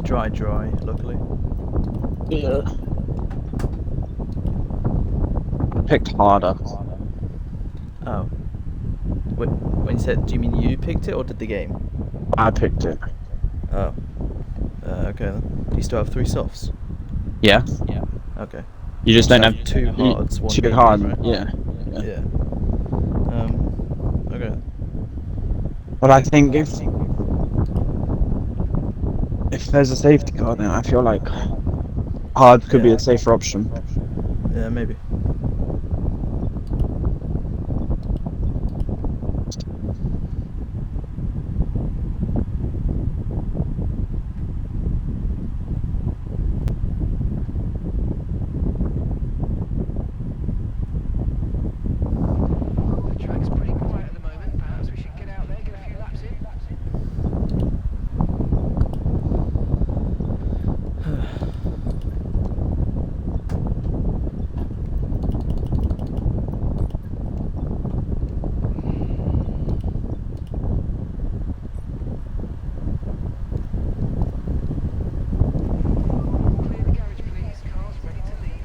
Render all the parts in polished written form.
dry, luckily. Yeah. I picked harder. Oh. When you said, do you mean you picked it or did the game? I picked it. Oh. Okay then. Do you still have 3 softs? Yeah. Okay. You just don't have 2 hards, 1 too medium, hard. right? Yeah. Yeah. Okay. But I think if there's a safety car, then I feel like hard could be a safer option. Yeah, maybe. The track's pretty quiet at the moment. Perhaps we should get out there, get a few laps in. Clear the garage, please. Car's ready to leave.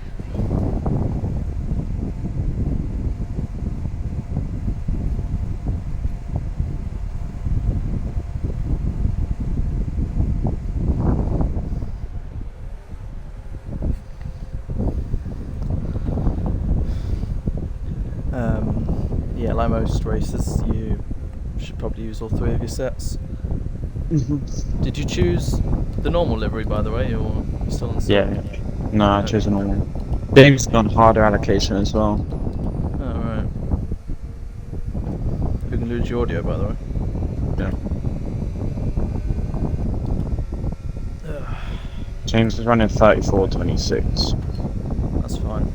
Yeah, like most races, you should probably use all 3 of your sets. Did you choose the normal livery, by the way, or you still on the Yeah. No, I chose a normal. James done harder allocation as well. Oh, right. You can lose your audio, by the way. Yeah. James is running 34.26. That's fine.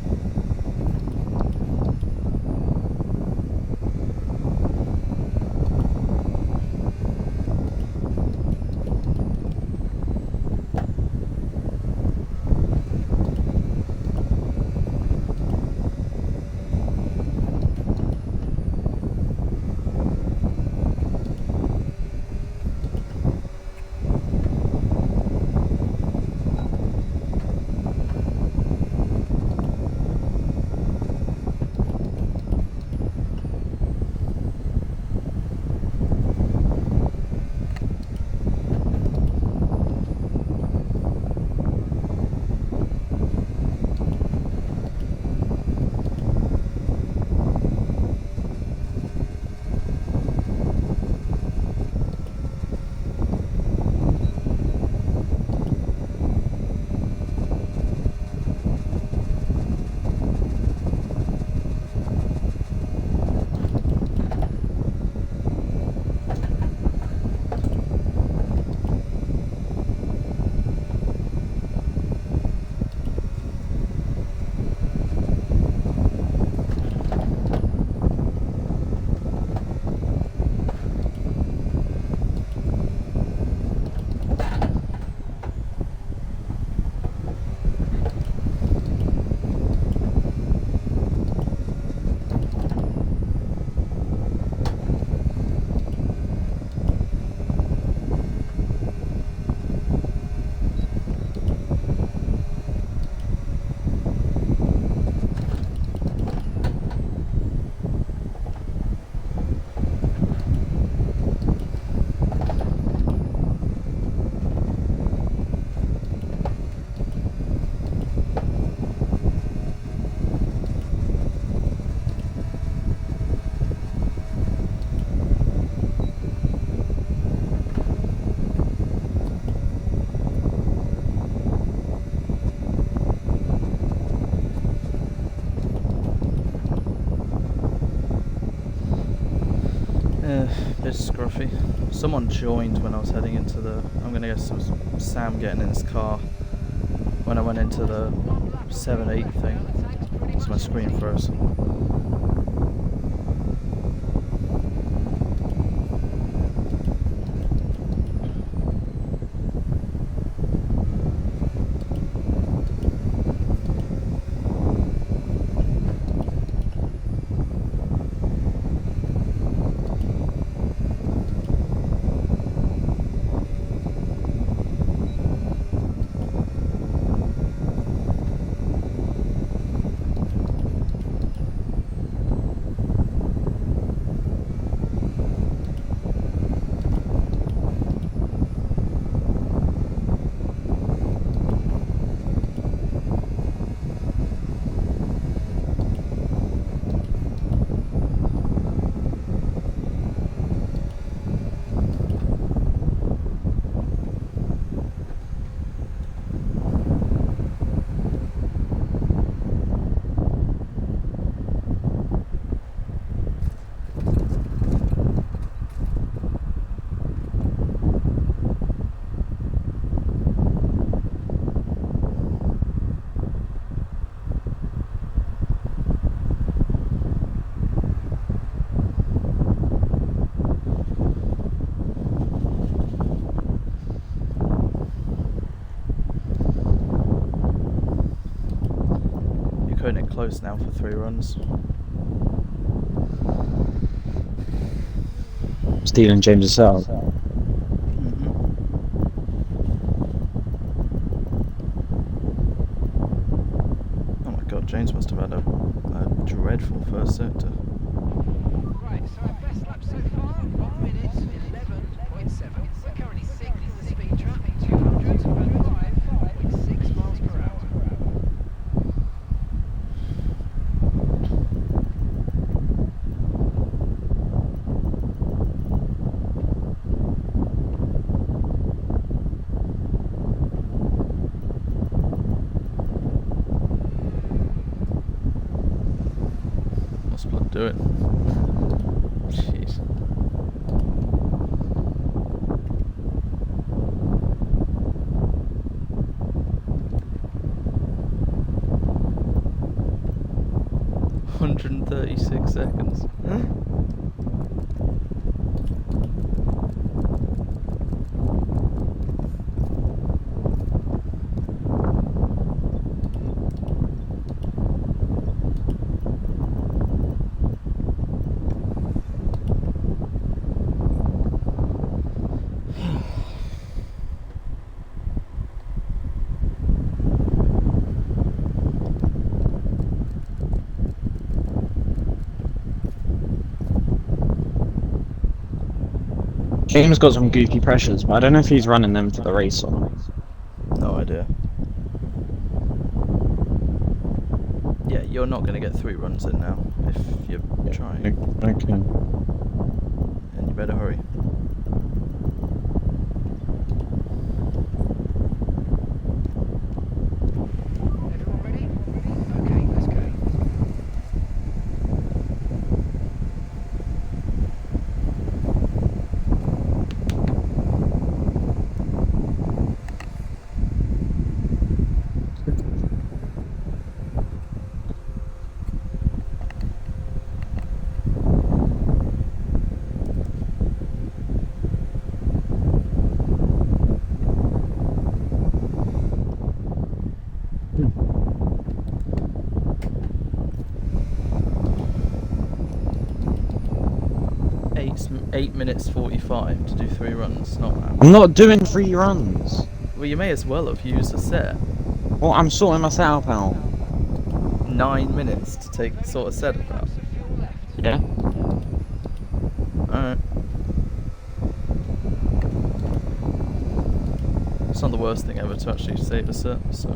Bit scruffy. Someone joined when I was heading into the... I'm gonna guess it was Sam getting in his car when I went into the 7-8 thing. So my screen froze. close now for 3 runs. Stealing James's out. Oh my god, James must have had a dreadful first sector. Right, so our best lap so far, 1 minute 11.7. We're currently 6th in the speed trap, 205.6 miles per hour. What's blood doing? Jeez. $136 seconds. 'James got some goofy pressures, but I don't know if he's running them for the race or not. No idea. Yeah, you're not going to get 3 runs in now if you're trying. Okay. And you better hurry. Everyone ready? Okay, let's go. Eight minutes 45 to do 3 runs, not bad. I'm not doing 3 runs. Well, you may as well have used a set. Well, I'm sorting myself out. 9 minutes to sort a set out. Yeah. Alright. It's not the worst thing ever to actually save a set, so.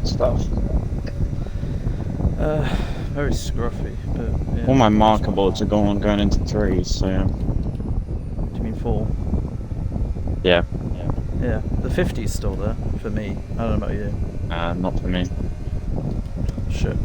Stuff. Very scruffy, but yeah. All my marker boards are going into 3s, so yeah. Do you mean 4? Yeah, Yeah, the 50's still there for me. I don't know about you. not for me. Shit.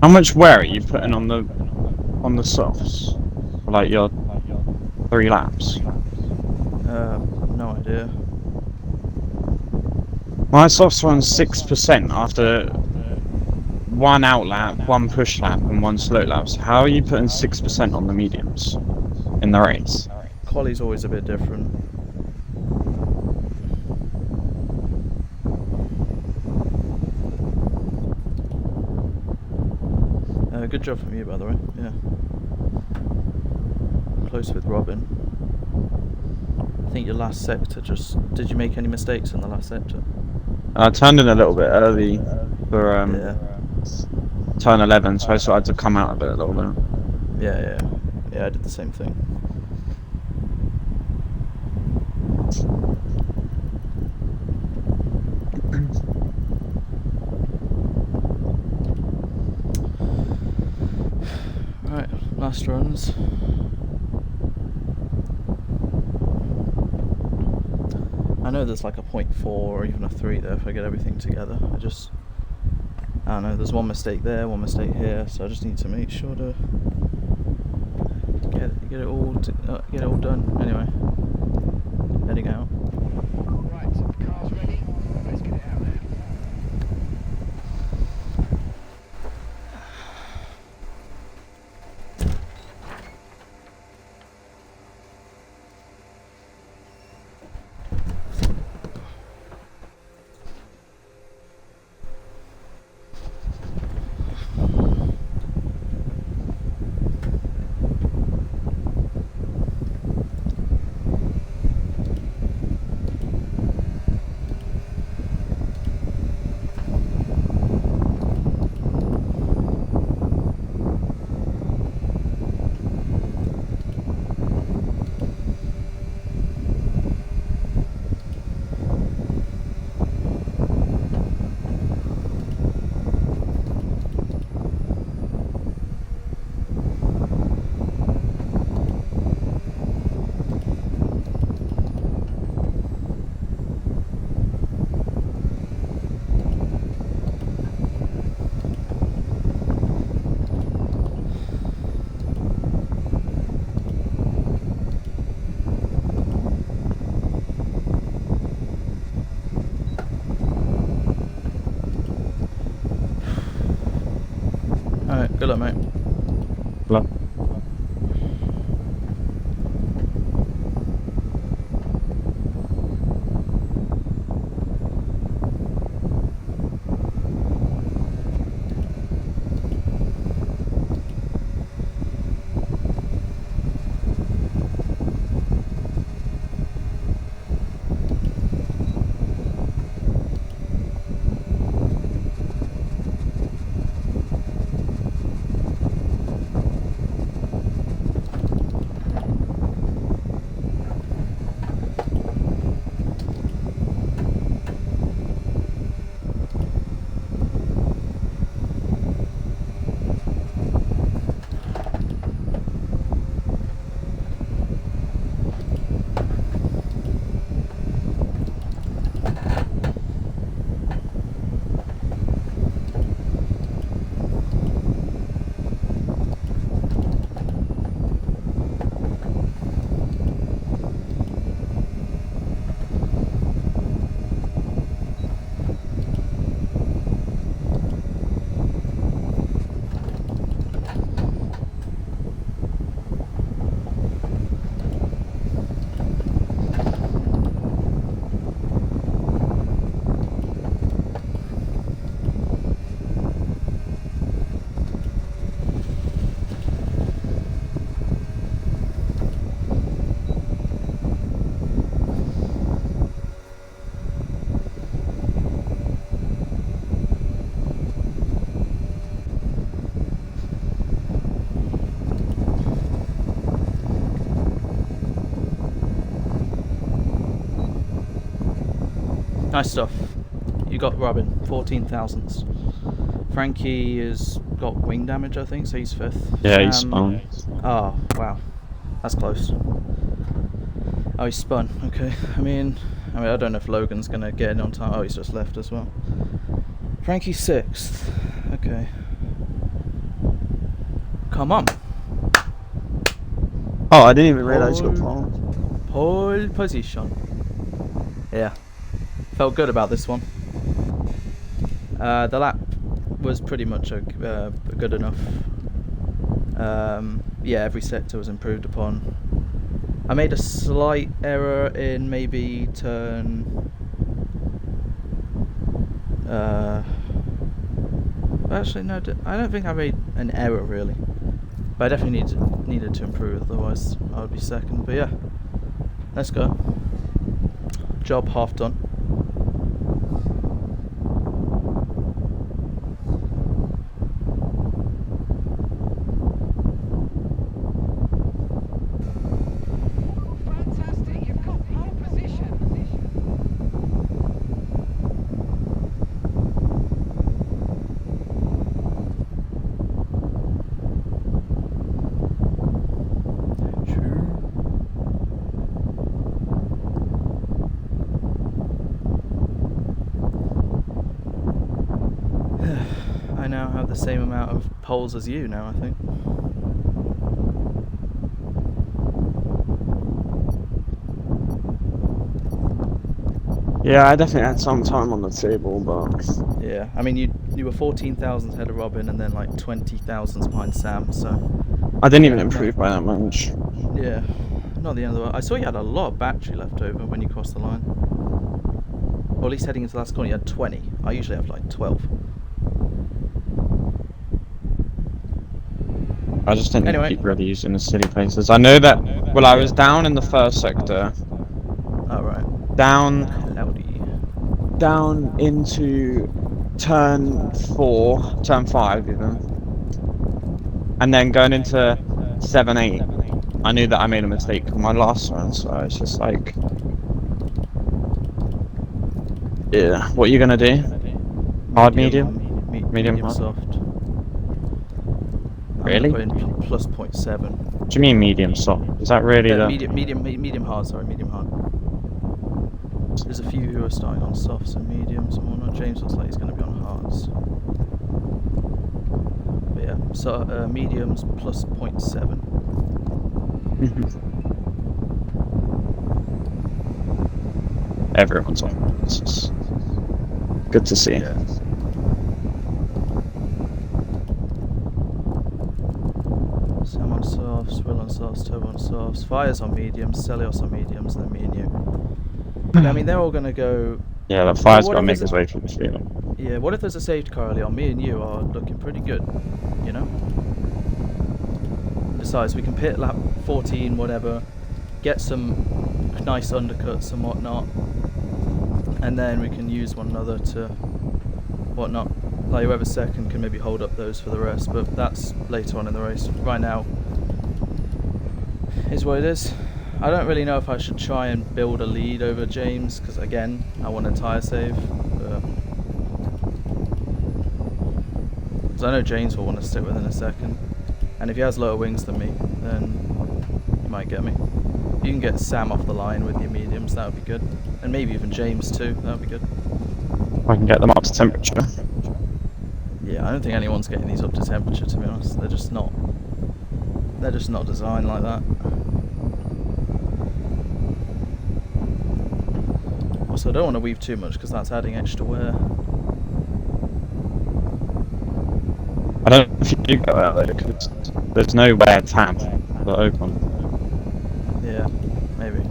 How much wear are you putting on the softs? For like your 3 laps? No idea. My softs were on 6% after 1 out lap, 1 push lap, and 1 slow lap. So how are you putting 6% on the mediums in the race? Quali's always a bit different. Good job from you, by the way. Yeah. Close with Robin. I think your last sector just... Did you make any mistakes in the last sector? I turned in a little bit early for Yeah. turn 11, so I sort of had to come out a bit a little bit. Yeah, I did the same thing. Right, last runs. I know there's like a 0.4 or even a 3 there if I get everything together. I don't know, there's one mistake there, one mistake here, so I just need to make sure to get it all done. Anyway, heading out. Right, car's ready. Let's get it out there. Good luck, mate. Well, Nice stuff. You got Robin, 14 thousandths. Frankie has got wing damage, I think, so he's 5th. yeah, he's fine. Oh, wow. That's close. Oh, he's spun. Okay. I mean, I don't know if Logan's going to get in on time. Oh, he's just left as well. Frankie's 6th. Okay. Come on. Oh, I didn't even realise you got pole. Pole position. Yeah. Felt good about this one. The lap was pretty much good enough. Yeah, every sector was improved upon. I made a slight error in maybe turn... actually, no, I don't think I made an error really. But I definitely needed to improve, otherwise I would be 2nd. But yeah, let's go. Job half done. Fantastic, you've got pole position. I now have the same amount of poles as you now, I think. Yeah, I definitely had some time on the table, but Yeah, I mean you were 14,000 ahead of Robin and then like 20,000 behind Sam, so I didn't even improve by that much. yeah, not the end of the world. I saw you had a lot of battery left over when you crossed the line. Or at least heading into the last corner you had 20. I usually have like 12. I just didn't Anyway. keep really using the silly places. I know that, well, I was down in the first sector, Alright. down Loudy. into turn 4, turn 5 even, and then going into 7, 8, I knew that I made a mistake on my last one, so it's just like, yeah, what are you gonna do? Hard, medium? Medium hard? soft. Really? I'm gonna put in plus 0.7. What do you mean medium soft? Is that really the... Medium hard, sorry, medium hard. There's a few who are starting on softs and mediums and whatnot. James looks like he's going to be on hards. But yeah, so mediums plus 0.7. Everyone's on. This is good to see. Yeah. Will on softs, Turbo on softs, Fire's on mediums, Celios on mediums, and then me and you. Yeah, I mean, they're all going to go... Yeah, that fire's what got to if make there's his way through the field. Yeah, what if there's a safety car early on? Me and you are looking pretty good, you know? Besides, we can pit lap 14, whatever, get some nice undercuts and whatnot, and then we can use one another to whatnot. Like, whoever's second can maybe hold up those for the rest, but that's later on in the race. Right now, is what it is. I don't really know if I should try and build a lead over James, because again, I want a tyre save. Because I know James will want to stick within a second. And if he has lower wings than me, then he might get me. You can get Sam off the line with your mediums, that would be good. And maybe even James too, that would be good. I can get them up to temperature. Yeah, I don't think anyone's getting these up to temperature, to be honest. They're just not designed like that. Also, I don't want to weave too much because that's adding extra wear. I don't know if you do go out there because there's no wear tab for open. Yeah, maybe.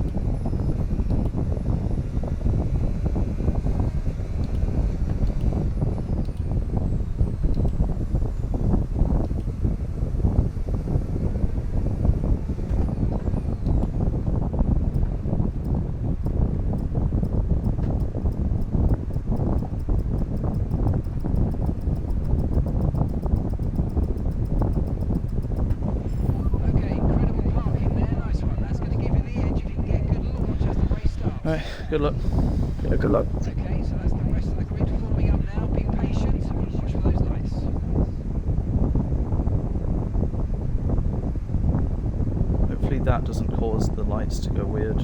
Okay, incredible parking there. Nice one. That's going to give you the edge if you can get good launch as the race starts. Right, good luck. Yeah, good luck. Okay, so that's the rest of the grid forming up now. Be patient. Watch for those lights. Hopefully that doesn't cause the lights to go weird.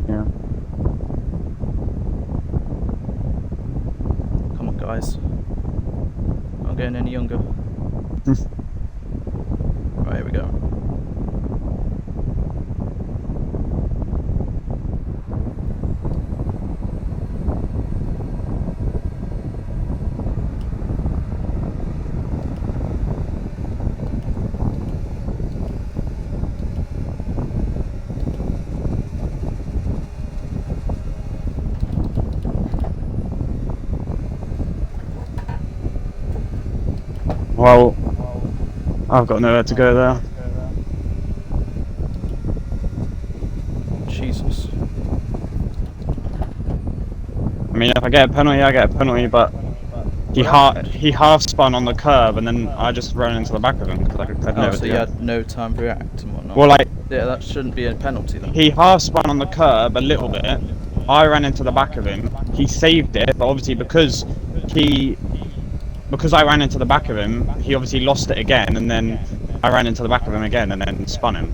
Yeah. Come on, guys. Not getting any younger. Right, here we go. Well, I've got nowhere to go there. Jesus. I mean, if I get a penalty, I get a penalty, but he half spun on the curb and then I just ran into the back of him because I had Oh, nowhere so to you go. had no time to react and whatnot. Well, like, Yeah, that shouldn't be a penalty then. he half spun on the curb a little bit. I ran into the back of him. He saved it, but obviously because I ran into the back of him, he obviously lost it again, and then I ran into the back of him again and then spun him.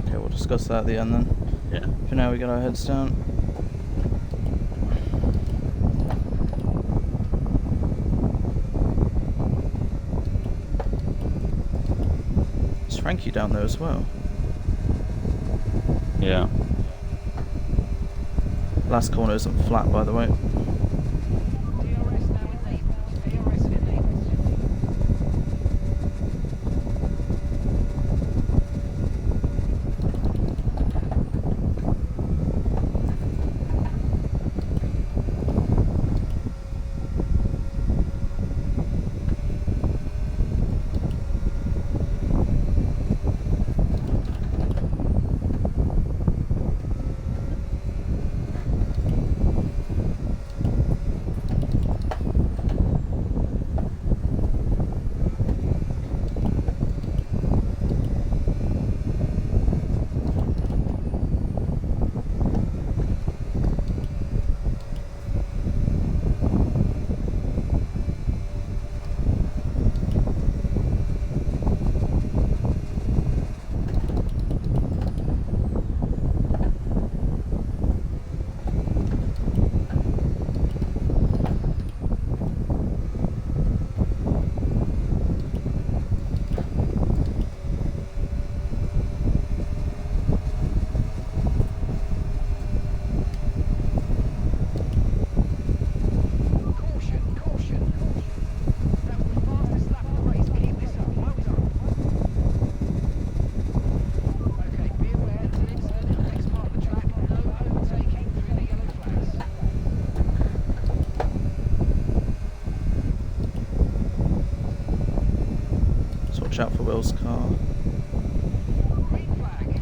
Okay, we'll discuss that at the end then. Yeah. For now, we got our heads down. Is Frankie down there as well? Yeah. Last corner isn't flat, by the way. DRS now enabled. DRS enabled. Watch out for Will's car. Green flag.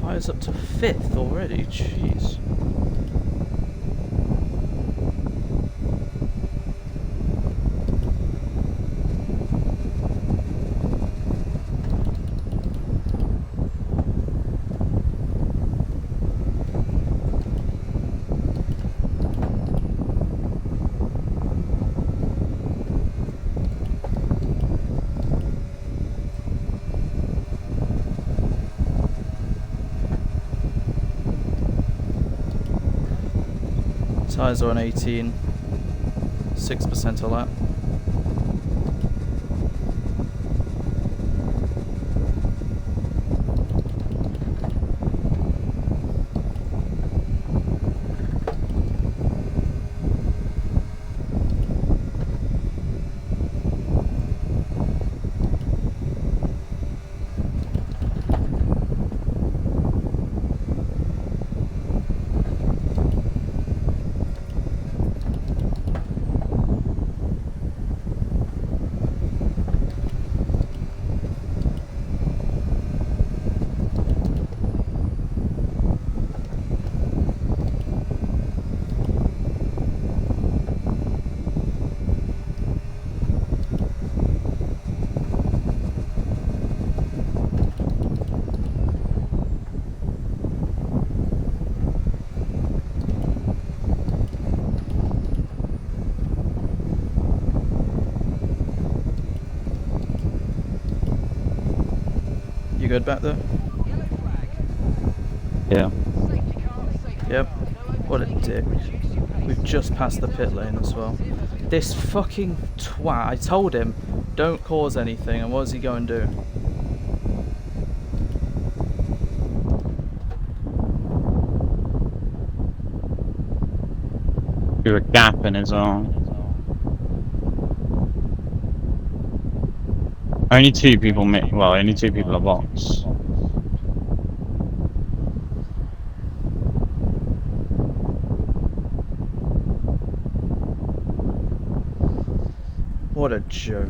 Fire's up to 5th already, jeez. Tyres are on 18, 6% a lap. You good back there? Yellow flag. Yeah. Safety car, safety Yep. car. No What a overtaking. dick. Reduce your pace. We've just passed the pit lane as well. This fucking twat, I told him, don't cause anything, and what does he go and do? Do a gap in his own. Only two people only two people are box. What a joke.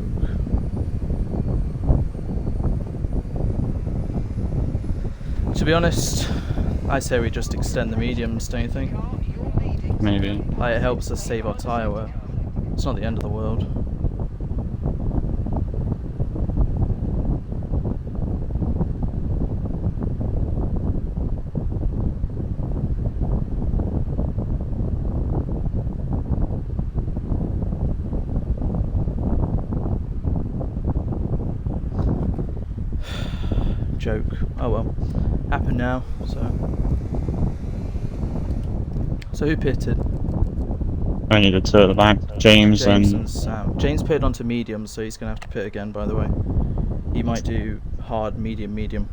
To be honest, I say we just extend the mediums, don't you think? Car, you're leading. Maybe. Like, it helps us save our tyre wear. It's not the end of the world. Joke. Oh well. Happened now, so who pitted? Only the two at the back. James James and and Sam. James pitted onto medium, so he's gonna have to pit again, by the way. He might do hard, medium, medium.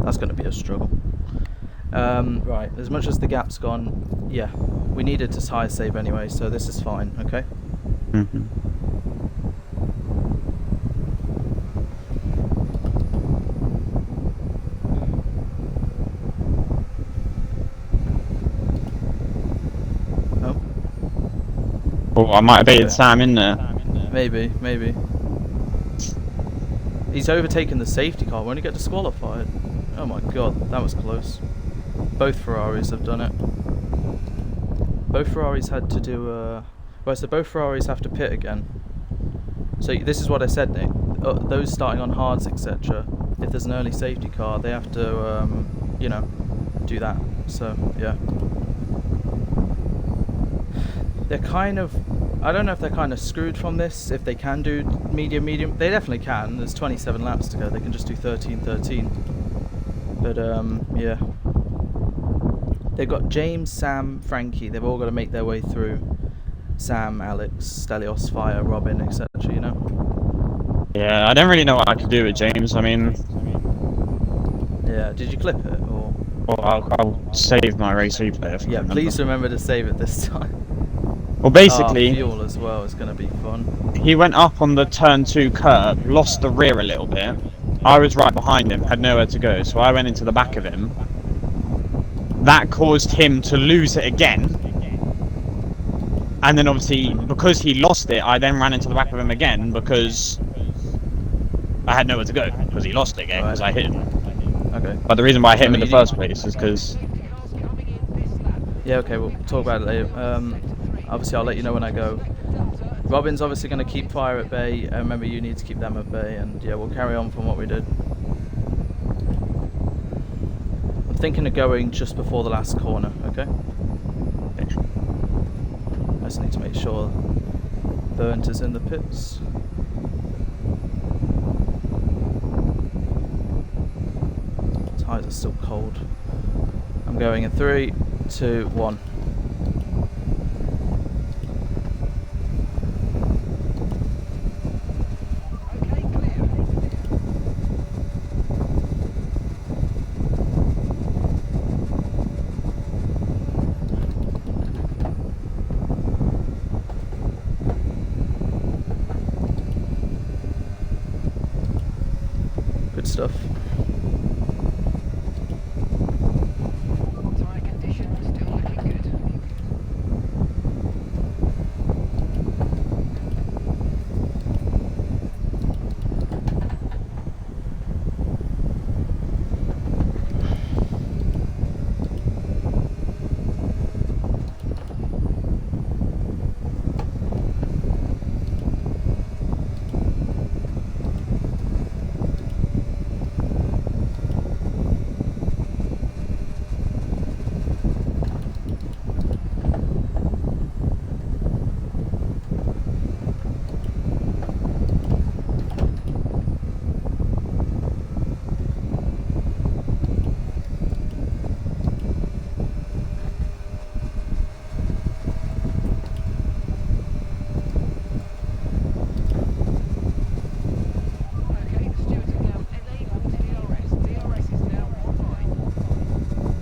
That's gonna be a struggle. Right, as much as the gap's gone, yeah, we needed to tyre save anyway, so this is fine, okay? Mhm. Oh, Oh, I might have baited Sam in there. maybe. He's overtaken the safety car. When he get disqualified? Oh my god, that was close. Both Ferraris have done it. Both Ferraris had to do right, so both Ferraris have to pit again. So this is what I said, Nick. Those starting on hards, etc. If there's an early safety car, they have to, you know, do that. So yeah, they're kind of. I don't know if they're kind of screwed from this. If they can do medium, they definitely can. There's 27 laps to go. They can just do 13. But yeah. They've got James, Sam, Frankie. They've all got to make their way through. Sam, Alex, Stelios, Fire, Robin, etc. You know. Yeah, I don't really know what I could do with James. I mean, Yeah. Did you clip it or? well, I'll save my race replay. If I Yeah. remember. Please remember to save it this time. Well, basically, fuel as well is going to be fun. he went up on the turn 2 curb, lost the rear a little bit. I was right behind him, had nowhere to go, so I went into the back of him. That caused him to lose it again. And then obviously, because he lost it, I then ran into the back of him again because I had nowhere to go, because he lost it again, because I hit him. Okay. But the reason why I hit him in So the you first need- place is because... Yeah, okay, we'll talk about it later. Obviously, I'll let you know when I go. Robin's obviously going to keep fire at bay. Remember, you need to keep them at bay, and yeah, we'll carry on from what we did. I'm thinking of going just before the last corner, okay? I just need to make sure Burnt is in the pits. Tyres are still cold. I'm going in 3, 2, 1. Good stuff. Tyre condition still looking good. Okay, the stewards are now enabled DRS. DRS is now online.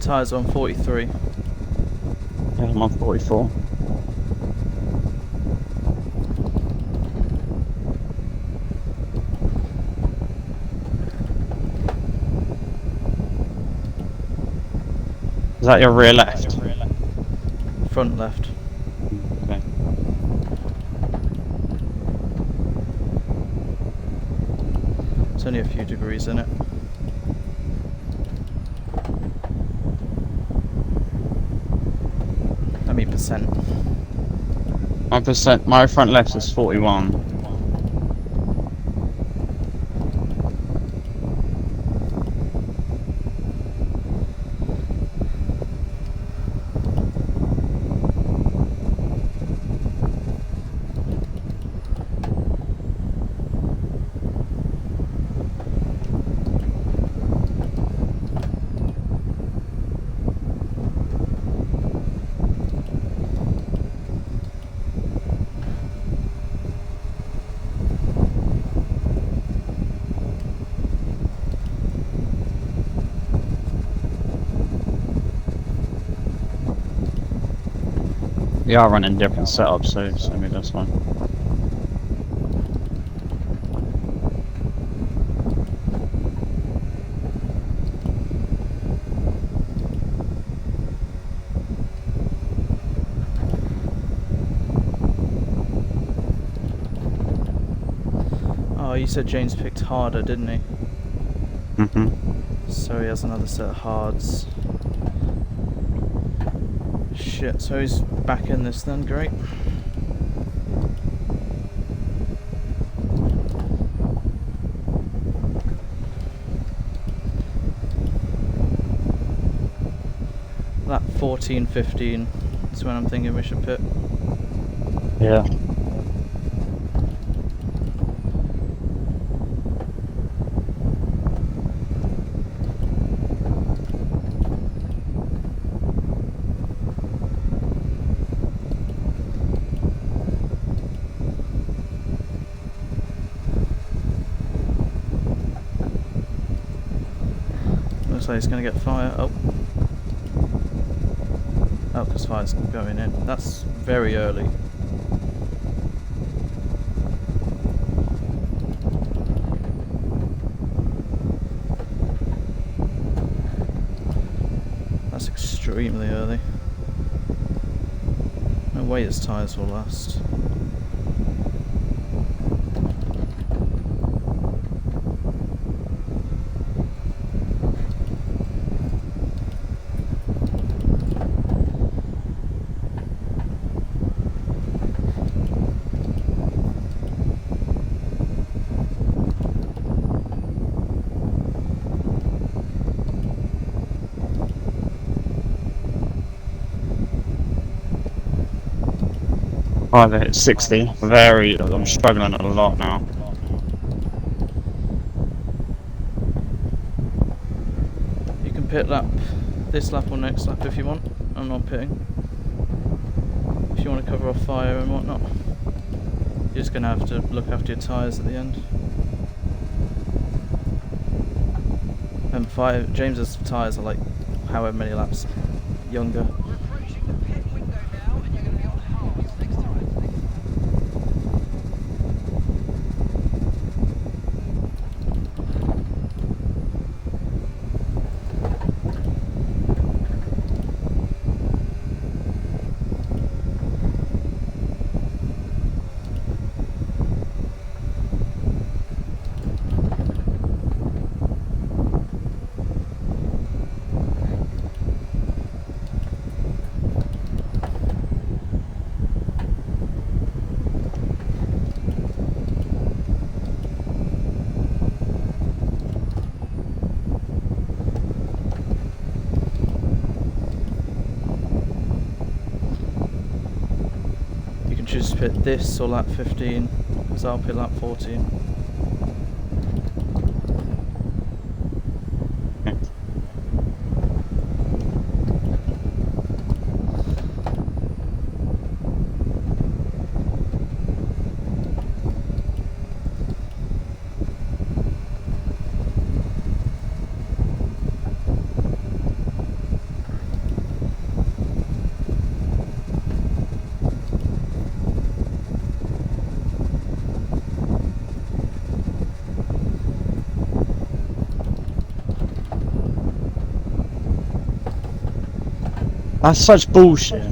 Tyres on 43. Yeah, I'm on 44. Is that your rear left? Front left. Okay. It's only a few degrees in it. I mean percent. My front left is 41. We are running different setups, so maybe that's fine. Oh, you said James picked harder, didn't he? So he has another set of hards. Shit, so he's back in this then, great. That 14-15 is when I'm thinking we should pit. Yeah. Looks like he's going to get fire. Oh. Oh, because fire's going in. That's very early. That's extremely early. No way his tyres will last. Oh, they hit 60. I'm struggling a lot now. You can pit lap this lap or next lap if you want. I'm not pitting. If you want to cover off fire and whatnot. You're just going to have to look after your tyres at the end. And James's tyres are like however many laps younger. We're approaching the pit window now, and you're going to be on hards next time. You can choose to pit this or lap 15, because I'll pit lap 14. That's such bullshit.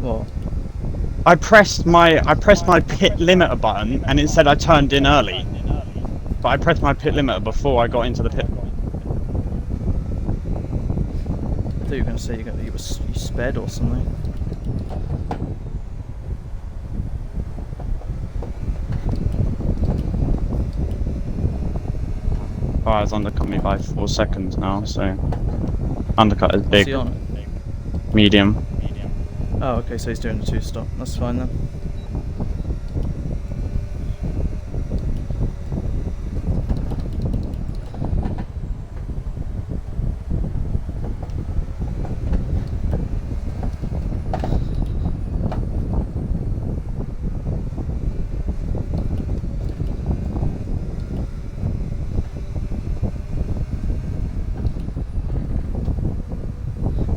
What? I pressed my pit limiter button and it said I turned in early. But I pressed my pit limiter before I got into the pit. I thought you were going to say you sped or something. Fire's undercut me by 4 seconds now, so undercut is Is big. he on? Medium. Oh, okay, so he's doing a 2-stop. That's fine then.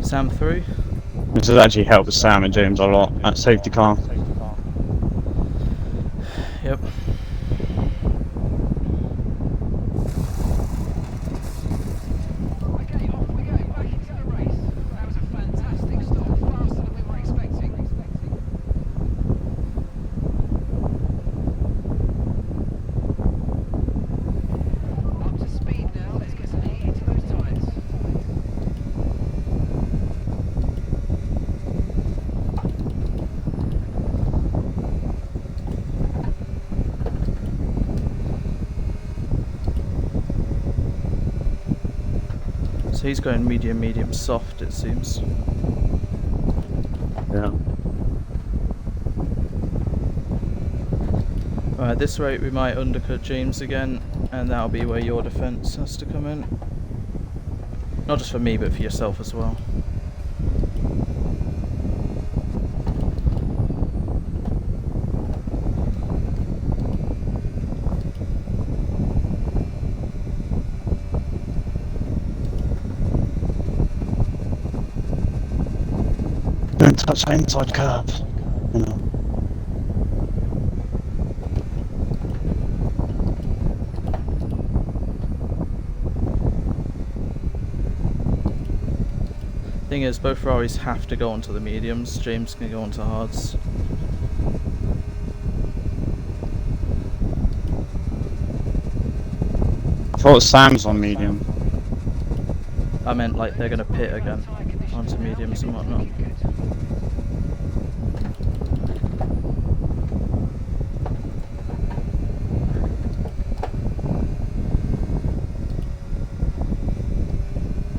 Sam through. This has actually helped Sam and James a lot at safety car. Yep. Okay, off we go, back into the race. That was a fantastic stop, faster than we were expecting. Up to speed now, let's get some heat into those tyres. So he's going medium, soft, it seems. Yeah. Right, at this rate we might undercut James again, and that'll be where your defence has to come in. Not just for me, but for yourself as well. Don't touch that inside curb. You know. Thing is, both Ferraris have to go onto the mediums. James can go onto hards. I thought Sam's on medium. I meant like they're gonna pit again onto mediums and whatnot.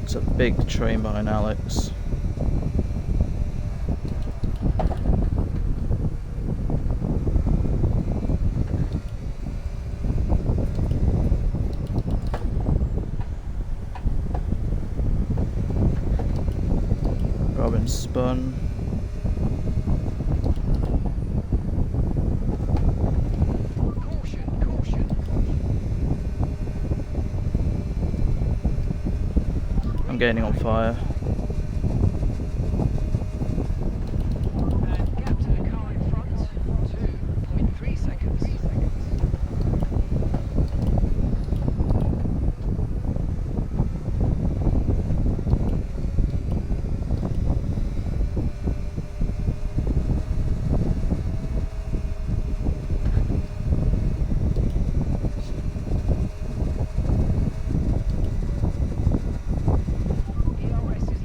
It's a big train behind Alex. Robin spun. Caution, caution. I'm gaining on fire. And gap to the car in front, 2.3 seconds. ERS is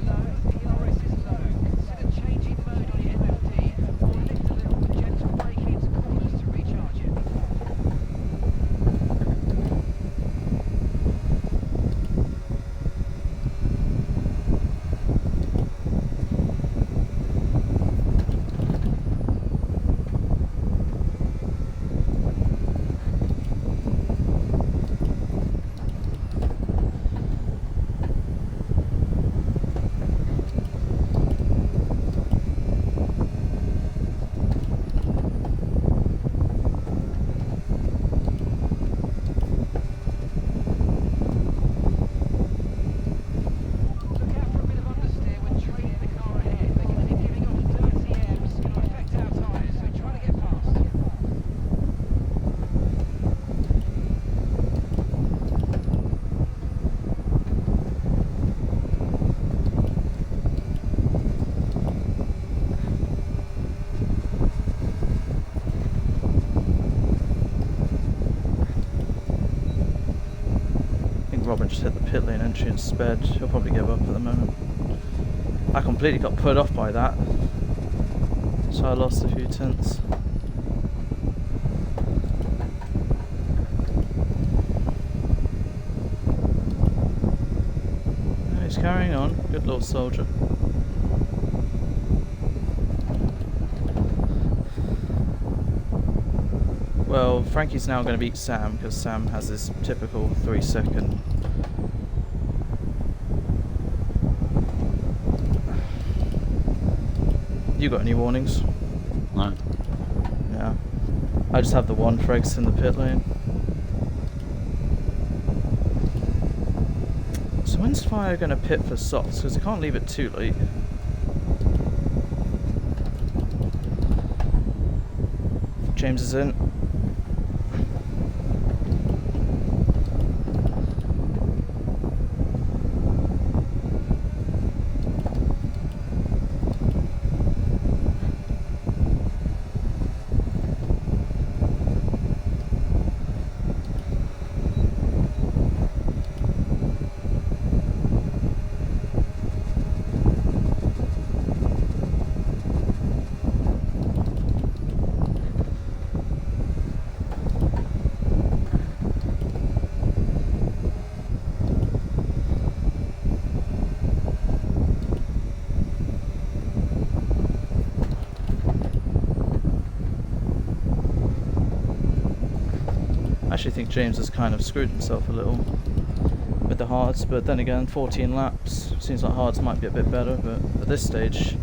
Robin just hit the pit lane entry and sped. He'll probably give up at the moment. I completely got put off by that, so I lost a few tenths. No, he's carrying on. Good little soldier. Well, Frankie's now going to beat Sam because Sam has his typical 3-second. You got any warnings? No. Yeah. I just have the one Fregs in the pit lane. So when's Fire going to pit for softs? Because I can't leave it too late. James is in. I actually think James has kind of screwed himself a little with the hards, but then again, 14 laps, seems like hards might be a bit better, but at this stage,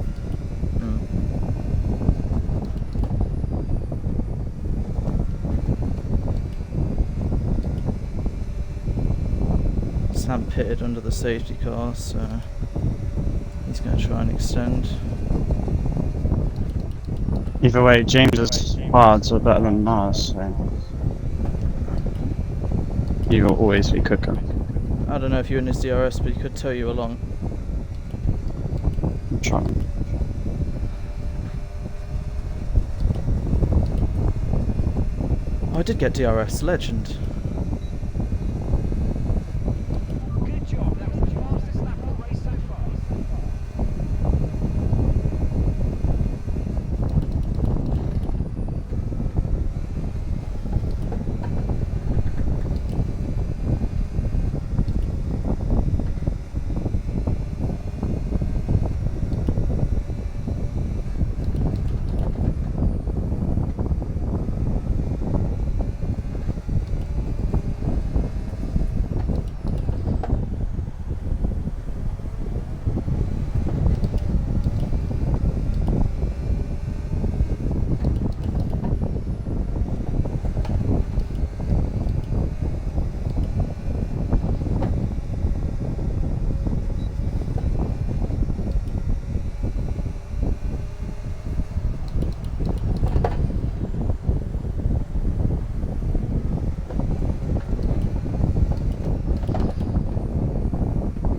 Sam pitted under the safety car, so he's going to try and extend. Either way, James's hards are better than Mars, so he will always be quicker. I don't know if you're in his DRS, but he could tow you along. I'm trying. Oh, I did get DRS, legend. Good job. That was the fastest lap of the race so far.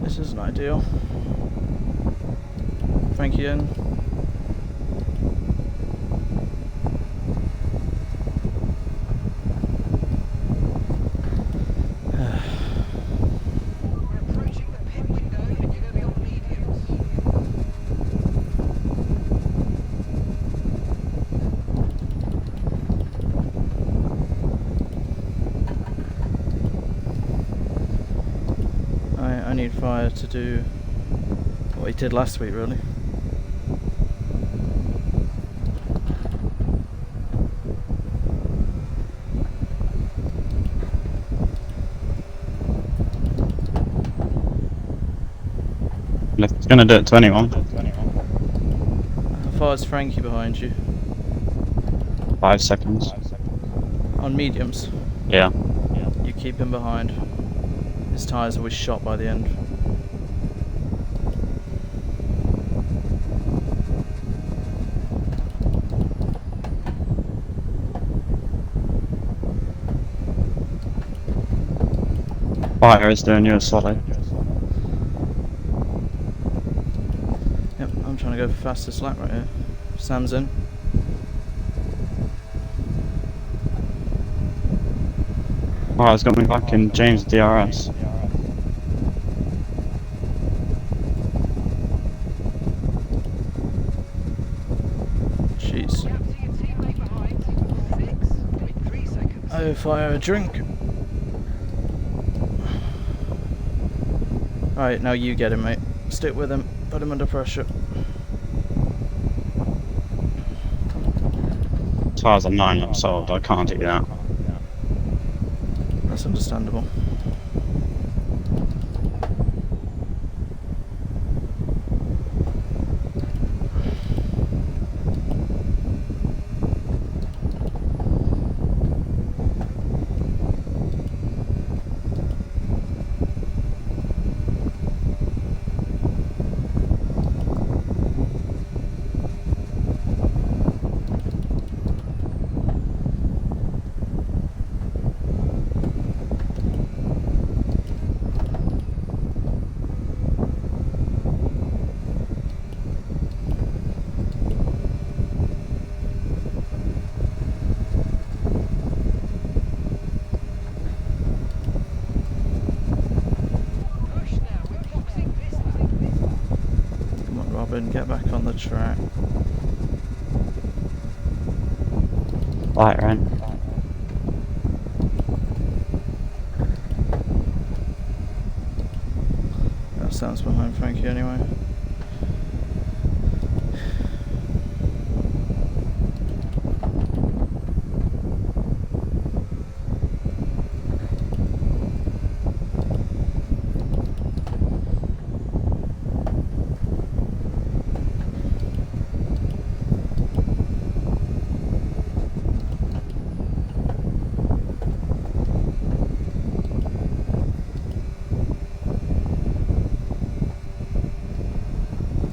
This isn't ideal. Frankie in. We're approaching the pit window and you're going to be on mediums. I need Fire to do what he did last week, really. It's gonna do it to anyone. How far is Frankie behind you? 5 seconds. On mediums. Yeah. You keep him behind. His tyres are always shot by the end. Fire is doing you a solid. Yep, I'm trying to go for fastest lap right here. Sam's in. Oh, it's got me back in James DRS. Oh, fire a drink. Alright, now you get him, mate. Stick with him. Put him under pressure. As far as I'm 9 laps old, I can't do that. That's understandable. Push now, we're boxing this lap. Come on, Robin, get back on the track. Right, right. That sounds behind Frankie anyway.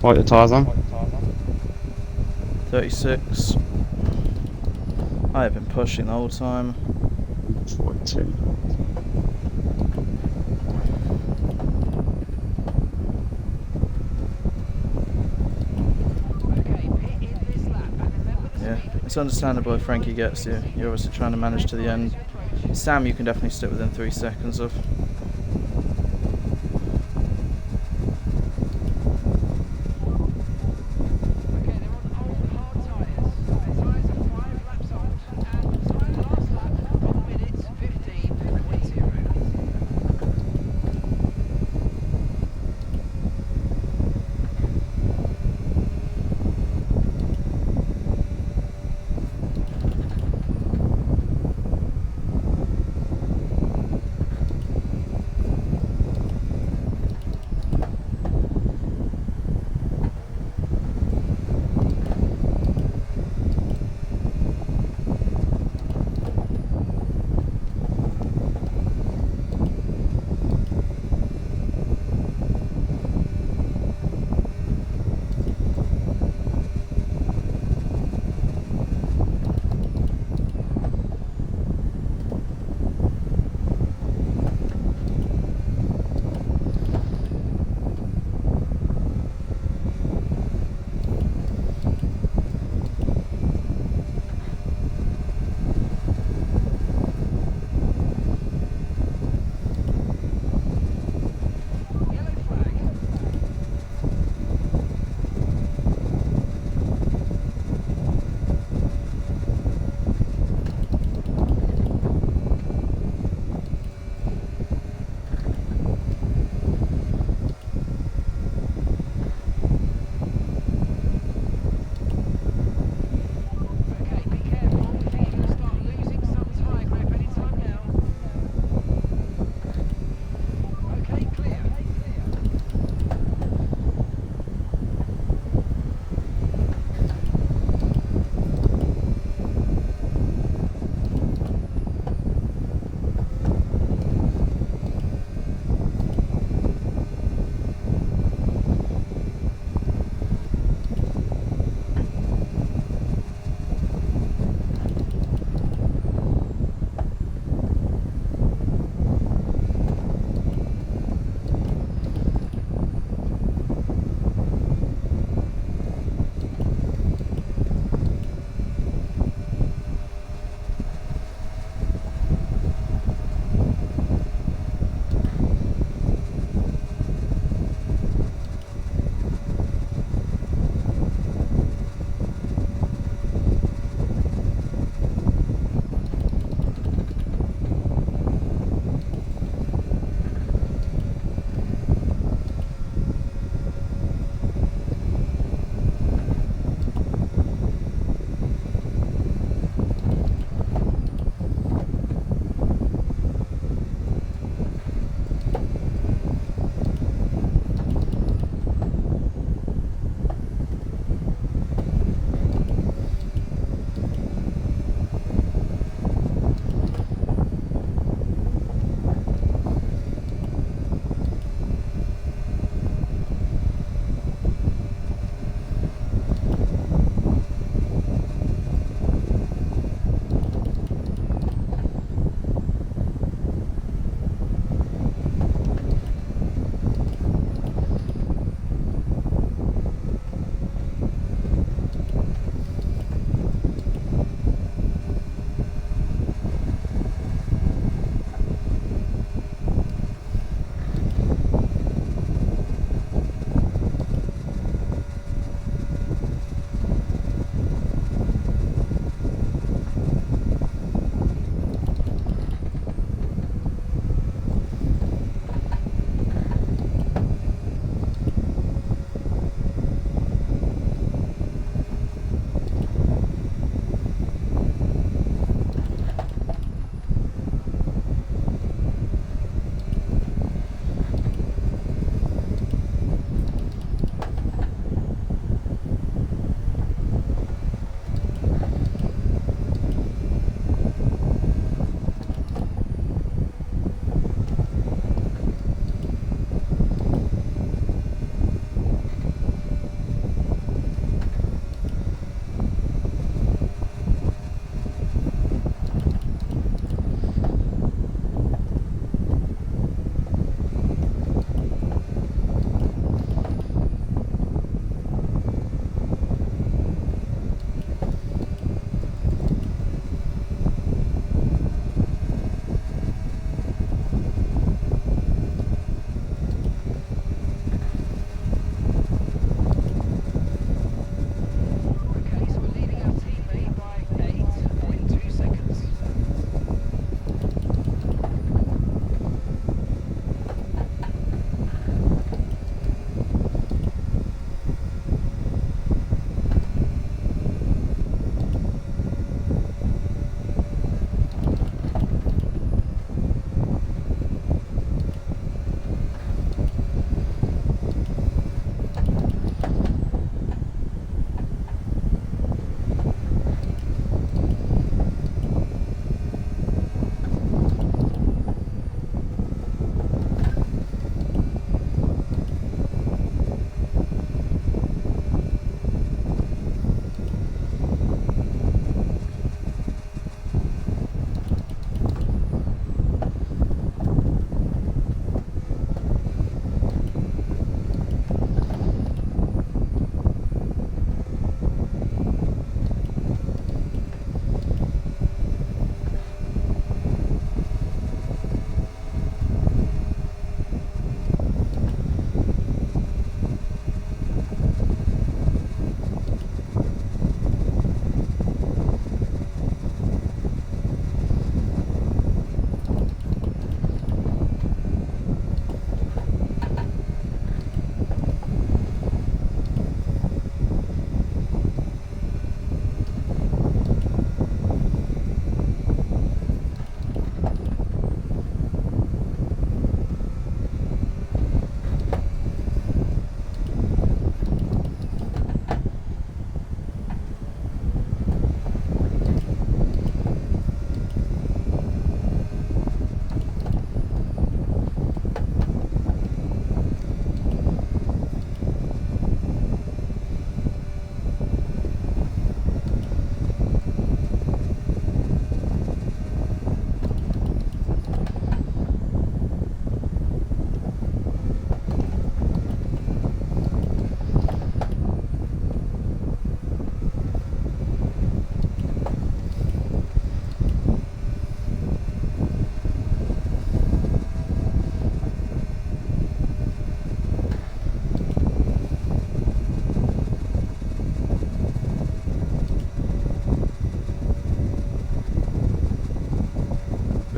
What are your tyres on? 36. I have been pushing the whole time. 42. Okay, pit in this lap and remember the Yeah, speed. it's understandable if Frankie gets you. You're obviously trying to manage to the end. Sam, you can definitely stick within 3 seconds of. Okay, they're on old hard tyres. The tyres are 5 laps old and the time last lap 1 minute 15.0.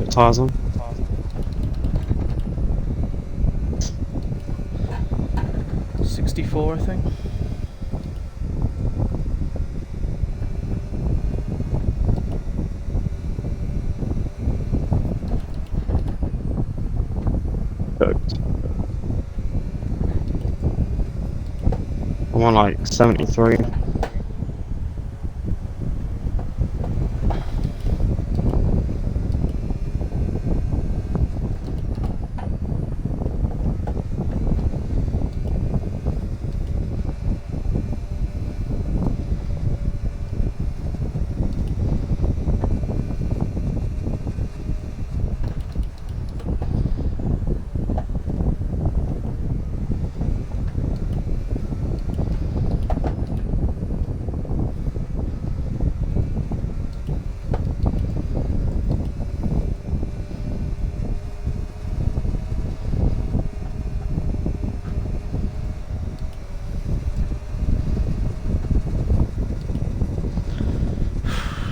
Put tyres on. '64, I think. Cooked. I'm on like 73.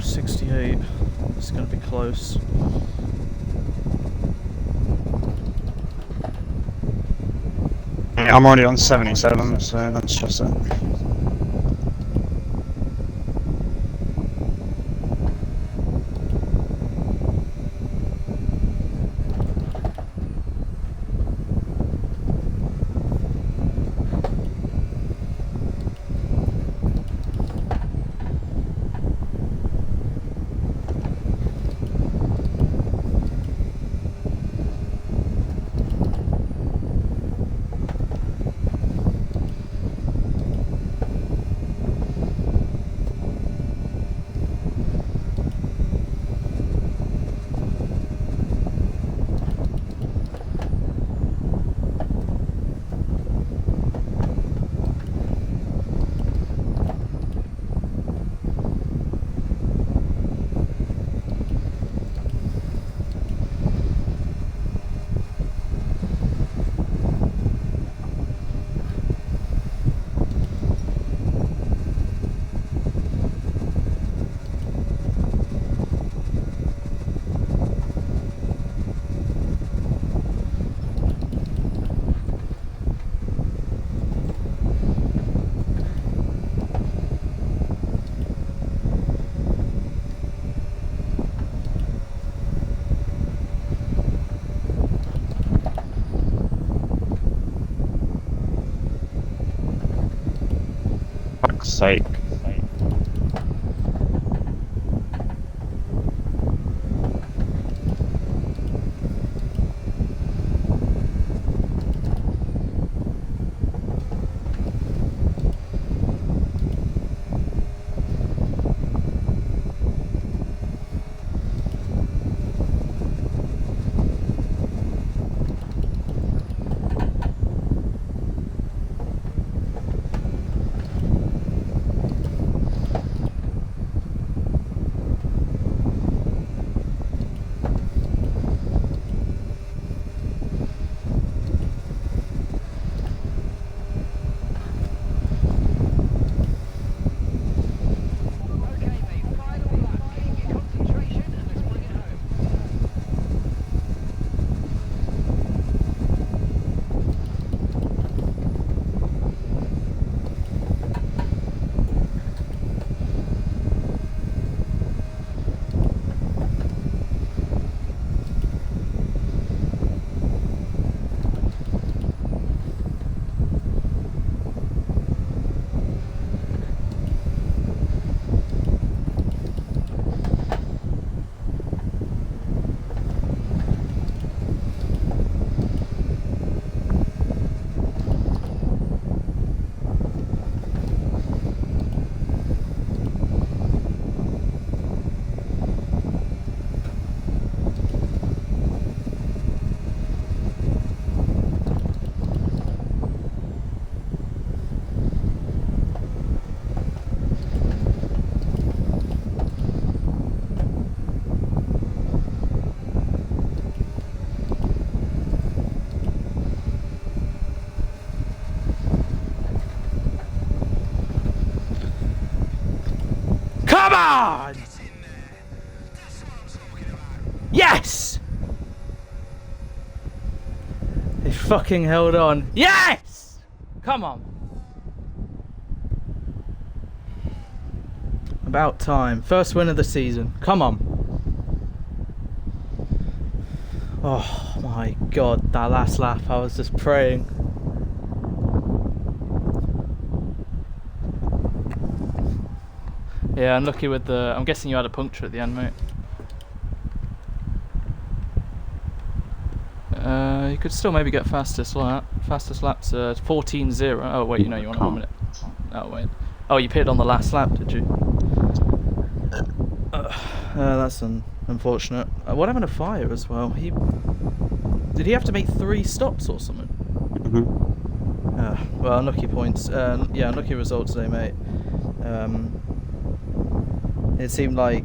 '68. It's gonna be close. Yeah, I'm already on 77, so that's just it. Fuck's sake. Okay, mate, final lap. Keep your concentration and let's bring it home. Come on! Yes! fucking held on. Yes! Come on. About time. First win of the season. Come on. Oh my god, that last lap, I was just praying. Yeah, unlucky with the... I'm guessing you had a puncture at the end, mate. You could still maybe get fastest lap. Fastest lap's 14.0. Oh wait, you know you want 1 minute. Oh wait. Oh, you pitted on the last lap, did you? That's unfortunate. What happened to Fire as well? Did he have to make 3 stops or something? Well, unlucky points. Yeah, unlucky results today, mate. It seemed like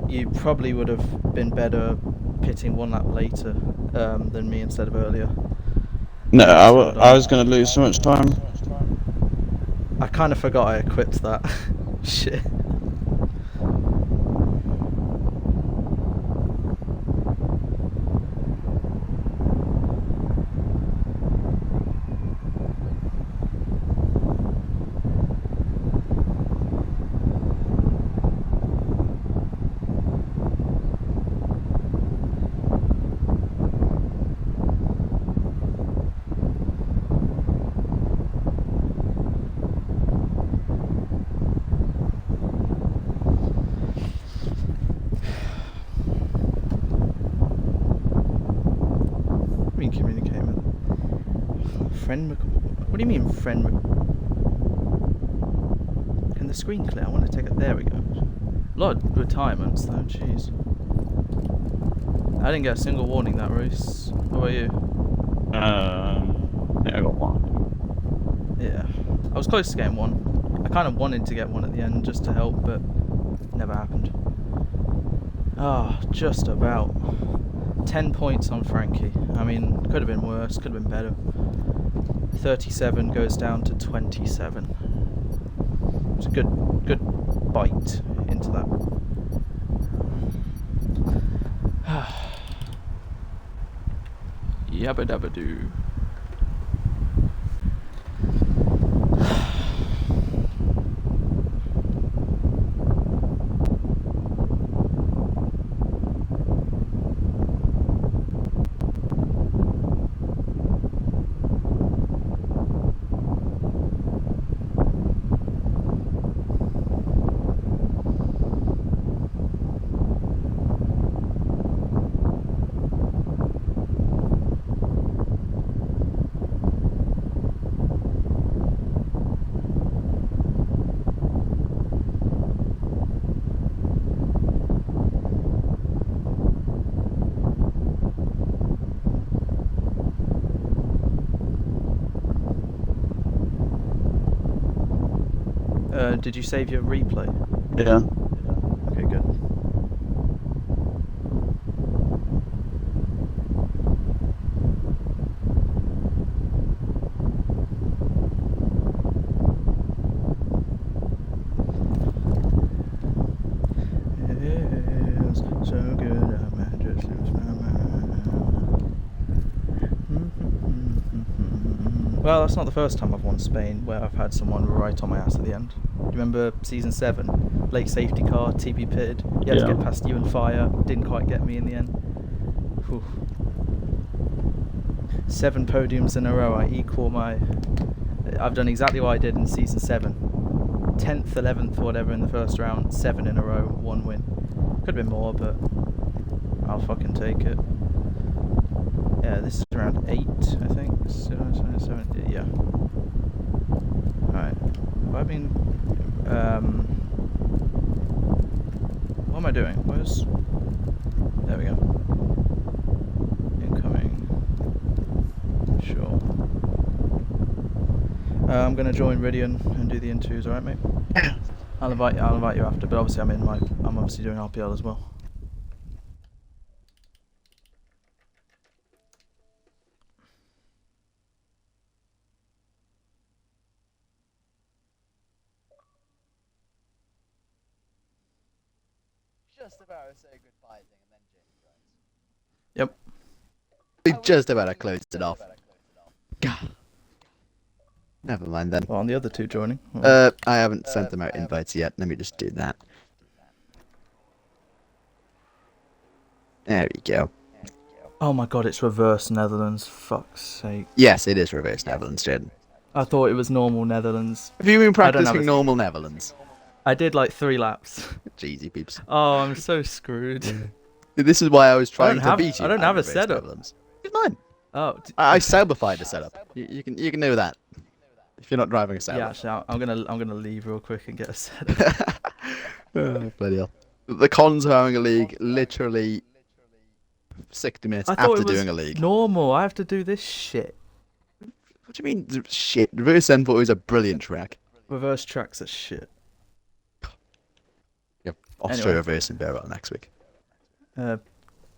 you probably would have been better pitting 1 lap later than me instead of earlier. No, I was going to lose so much time. I kind of forgot I equipped that. Shit. What do you mean friend? Can the screen clear? I want to take it. There we go. A lot of retirements though, jeez. I didn't get a single warning that race. What about you? Yeah, I got 1. Yeah. I was close to getting 1. I kind of wanted to get 1 at the end just to help, but never happened. Ah, oh, just about. 10 points on Frankie. I mean, could have been worse, could have been better. 37 goes down to 27. It's a good bite into that. Yabba dabba doo. Did you save your replay? Yeah. Okay, good. It's so good, I might just lose my mind. Well, that's not the first time I've won Spain where I've had someone right on my ass at the end. Do you remember season 7? Late safety car, TP pitted. You had to get past you and Fire. Didn't quite get me in the end. Whew. 7 podiums in a row. I equal my... I've done exactly what I did in season 7. 10th, 11th, whatever in the first round. 7 in a row, 1 win. Could have been more, but I'll fucking take it. Yeah, this is around 8, I think. 7, yeah. Alright. Have I been... what am I doing? Where's... There we go. Incoming. Sure. I'm gonna join Ridian and do the interviews, alright mate? I'll invite you after, but obviously I'm obviously doing RPL as well. Just about to say goodbye thing, and then James joins. Yep. We just about to close it off. Never mind then. Well, on the other two joining. Well, I haven't sent them out invites yet. Let me just do that. There we go. oh my god, it's reverse Netherlands. Fuck's sake. Yes, it is reverse Netherlands, Jaden. I thought it was normal Netherlands. Have you been I don't have practicing a- normal Netherlands? I did like 3 laps. Jeezy peeps. Oh, I'm so screwed. This is why I was trying to have- beat you. I don't at have a reverse setup. Netherlands. It's mine. Oh, I Sauberfied the setup. You can know that. If you're not driving a Sauber. yeah. Actually, I'm gonna leave real quick and get a setup. Oh, bloody hell. The cons of having a league, literally 60 minutes I thought after it was doing a league. normal. I have to do this shit. What do you mean, shit? Reverse N4 is a brilliant track. Reverse tracks are shit. Yeah, Austria Anyway. reversing better next week.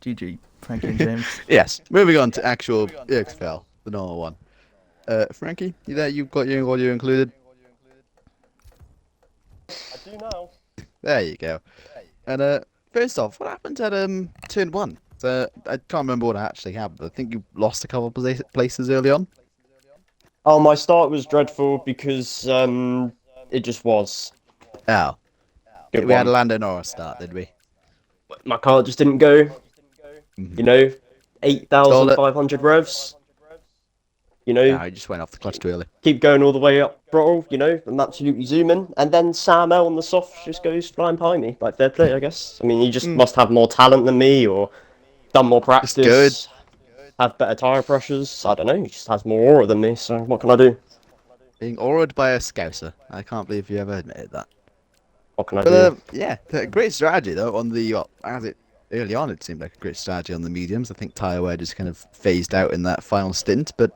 GG, Frankie and James. Yes, moving on to actual EXFL, the normal one. Frankie, you there? You've got your audio included? I do now. There you go. And first off, what happened at turn 1? I can't remember what actually happened. I think you lost a couple places early on. Oh, my start was dreadful because it just was. Oh. Good We had a one. Lando Norris start, did we? My car just didn't go. Mhm. You know, Stole it. 8,500 revs. You know, No, he just went off the clutch too early. keep going all the way up throttle. You know, I'm absolutely zooming, and then Sam L on the soft just goes flying by me. Like fair play, I guess. I mean, he just must have more talent than me, or done more practice. good. Have better tire pressures. I don't know. He just has more aura than me. So what can I do? Being auraed by a scouser. I can't believe you ever admitted that. What can I But do? yeah, great strategy though on the early on it seemed like a great strategy on the mediums. I think tyre wear just kind of phased out in that final stint, but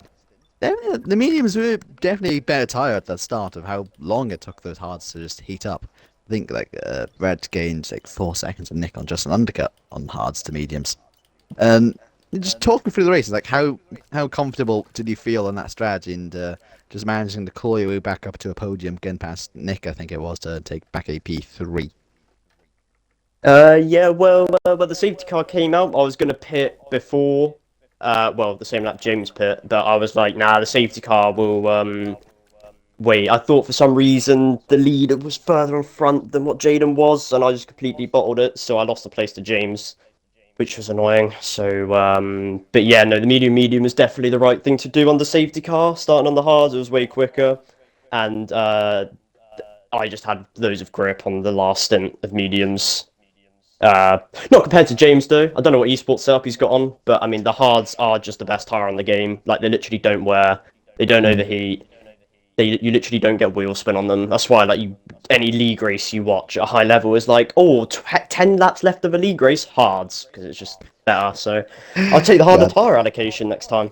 the mediums were definitely better tyre at the start of how long it took those hards to just heat up. I think like Red gained like 4 seconds of nick on just an undercut on hards to mediums. And just talk me through the races, like how comfortable did you feel in that strategy and just managing to claw your way back up to a podium, getting past Nick, I think it was, to take back a P3. Yeah, well, when the safety car came out, I was going to pit before, well, the same lap James pit, but I was like, nah, the safety car will, wait. I thought for some reason the leader was further in front than what Jaden was, and I just completely bottled it, so I lost the place to James, which was annoying. So, but yeah, no, the medium was definitely the right thing to do on the safety car. Starting on the hards, it was way quicker, and I just had loads of grip on the last stint of mediums. Not compared to James though. I don't know what esports setup he's got on, but I mean the hards are just the best tire on the game. Like they literally don't wear, they don't overheat. You literally don't get wheel spin on them. That's why any league race you watch at a high level is like, oh, 10 laps left of a league race, hards, because it's just better. So I'll take the harder God. tire allocation next time.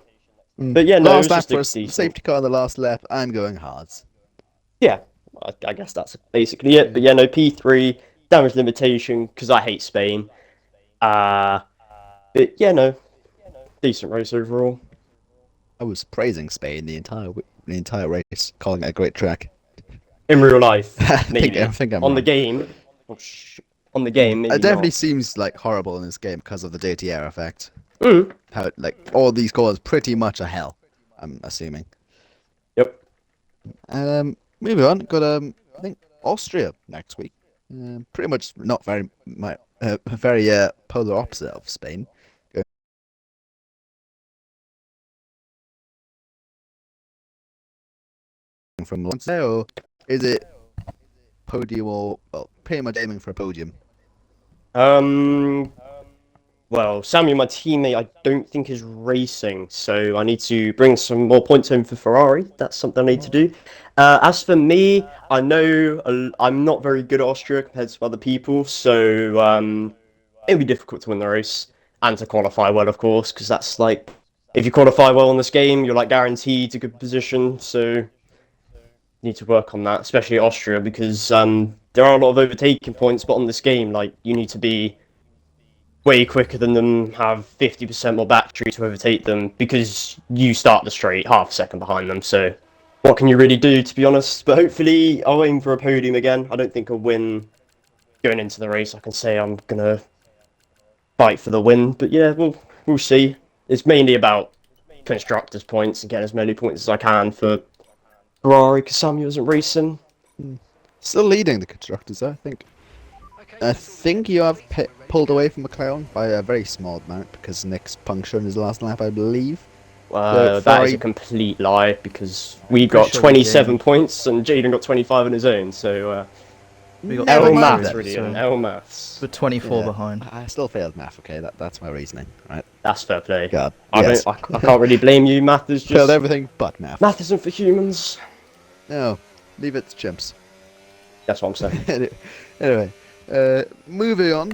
But yeah, no, it was last lap just a for a decent. safety car on the last lap, I'm going hards. Yeah, I guess that's basically it. But yeah, no, P3, damage limitation, because I hate Spain. But yeah, no, decent race overall. I was praising Spain the entire race, calling it a great track. In real life, I maybe. think I'm on the wrong. game, on the game, maybe It definitely not. seems like horrible in this game because of the dirty air effect. Mm. How like all these cores pretty much are hell, I'm assuming. Yep. Moving on, got I think Austria next week. Pretty much not very polar opposite of Spain. Going from Lance, or is it podium or well, pretty much aiming for a podium? Well, Samuel, my teammate, I don't think is racing, so I need to bring some more points home for Ferrari. That's something I need to do. As for me, I know I'm not very good at Austria compared to other people, so it'll be difficult to win the race and to qualify well, of course, because that's like if you qualify well in this game, you're like guaranteed a good position. So need to work on that, especially at Austria, because there are a lot of overtaking points, but on this game, like you need to be way quicker than them, have 50% more battery to overtake them, because you start the straight half a second behind them. So what can you really do, to be honest? But hopefully I'll aim for a podium again. I don't think I'll win going into the race. I can say I'm gonna fight for the win, but yeah, we'll see. It's mainly about constructors points and getting as many points as I can for Ferrari because Samuel isn't racing. Still leading the constructors, I think. I think you have pulled away from McLaren by a very small amount because Nick's puncture in his last lap, I believe. That is Ferrari- a complete lie because we Pretty got sure we 27 gained- points and Jaden got 25 on his own. So We got Never L 23, mind maths, that, really. so L maths. we're 24 Yeah, behind. I still failed math. Okay, that's my reasoning. Right. That's fair play. God. I Yes. don't. I can't really blame you. Math is Failed just. everything but math. Math isn't for humans. No, leave it to chimps. That's what I'm saying. Anyway, moving on.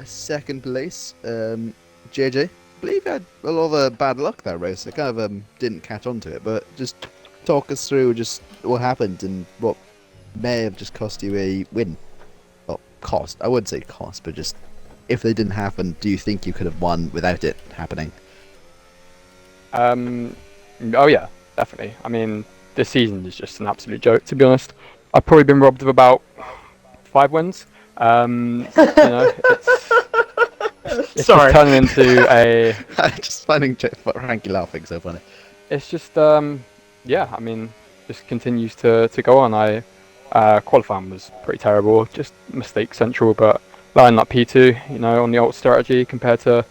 Second place. JJ. I believe you had a lot of bad luck that race. I kind of didn't catch on to it, but just talk us through just what happened and what may have just cost you a win. Well, cost. I wouldn't say cost, but just if they didn't happen, do you think you could have won without it happening? Oh yeah, definitely. I mean, this season is just an absolute joke, to be honest. I've probably been robbed of about 5 wins. It's Sorry. just turning into a. Just finding Frankie laughing so funny. It's just yeah. I mean, just continues to go on. Qualifying was pretty terrible, just mistake central, but lining up P2, on the old strategy compared to